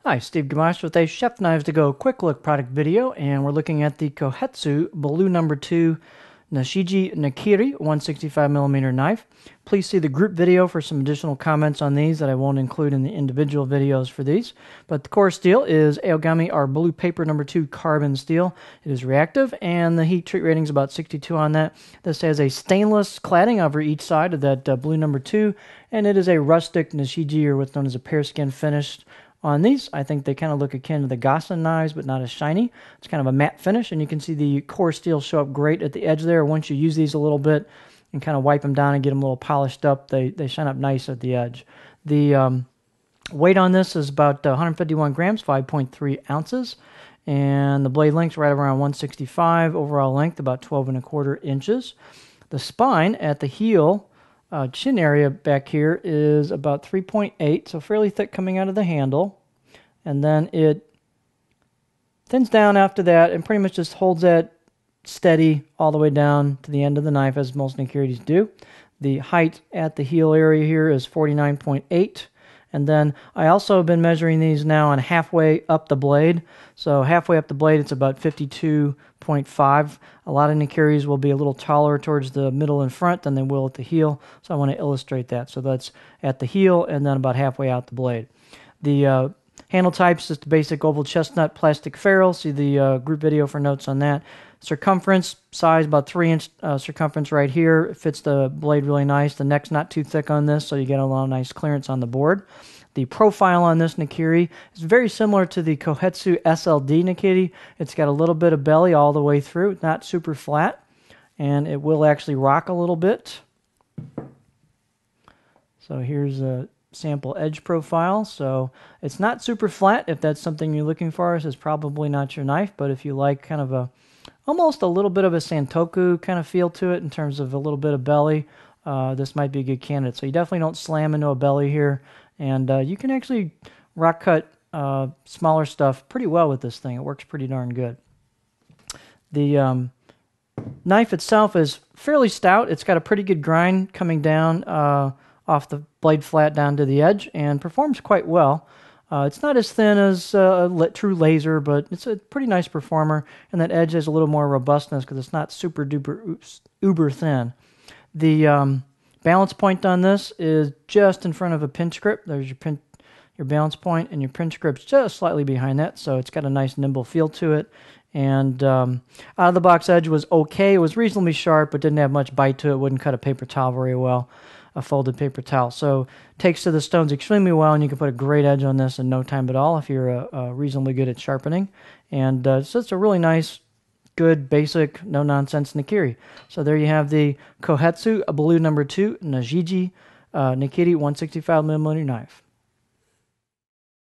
Hi, Steve Gamache with a Chef Knives to Go quick look product video, and we're looking at the Kohetsu Blue No. 2 Nashiji Nakiri 165mm knife. Please see the group video for some additional comments on these that I won't include in the individual videos for these. But the core steel is Aogami, our blue paper No. 2 carbon steel. It is reactive, and the heat treat rating is about 62 on that. This has a stainless cladding over each side of that blue No. 2, and it is a rustic Nashiji, or what's known as a pear skin finish. On these, I think they kind of look akin to the Gossen knives, but not as shiny. It's kind of a matte finish, and you can see the core steel show up great at the edge there. Once you use these a little bit and kind of wipe them down and get them a little polished up, they shine up nice at the edge. The weight on this is about 151 grams, 5.3 ounces, and the blade length's right around 165. Overall length about 12.25 inches. The spine at the heel chin area back here is about 3.8, so fairly thick coming out of the handle. And then it thins down after that and pretty much just holds that steady all the way down to the end of the knife, as most Nakiris do. The height at the heel area here is 49.8. And then I also have been measuring these now on halfway up the blade. So halfway up the blade, it's about 52.5. A lot of Nakiris will be a little taller towards the middle and front than they will at the heel. So I want to illustrate that. So that's at the heel and then about halfway out the blade. The handle type's just a basic oval chestnut plastic ferrule. See the group video for notes on that. Circumference, size about 3-inch circumference right here. It fits the blade really nice. The neck's not too thick on this, so you get a lot of nice clearance on the board. The profile on this Nakiri is very similar to the Kohetsu SLD Nakiri. It's got a little bit of belly all the way through, not super flat, and it will actually rock a little bit. So here's a sample edge profile. So it's not super flat. If that's something you're looking for, this is probably not your knife, but if you like kind of almost a little bit of a Santoku kind of feel to it in terms of a little bit of belly, this might be a good candidate. So you definitely don't slam into a belly here, and you can actually rock cut smaller stuff pretty well with this thing. It works pretty darn good. The knife itself is fairly stout. It's got a pretty good grind coming down off the blade flat down to the edge, and performs quite well. It's not as thin as a true laser, but it's a pretty nice performer, and that edge has a little more robustness because it's not super duper uber thin. The balance point on this is just in front of a pinch grip. There's your balance point, and your pinch grip's just slightly behind that, so it's got a nice nimble feel to it. And out of the box edge was okay. It was reasonably sharp, but didn't have much bite to it. Wouldn't cut a paper towel very well, a folded paper towel. So takes to the stones extremely well, and you can put a great edge on this in no time at all if you're reasonably good at sharpening. And so it's a really nice, good, basic, no-nonsense Nakiri. So there you have the Kohetsu Blue No. 2 Nashiji Nakiri 165mm knife.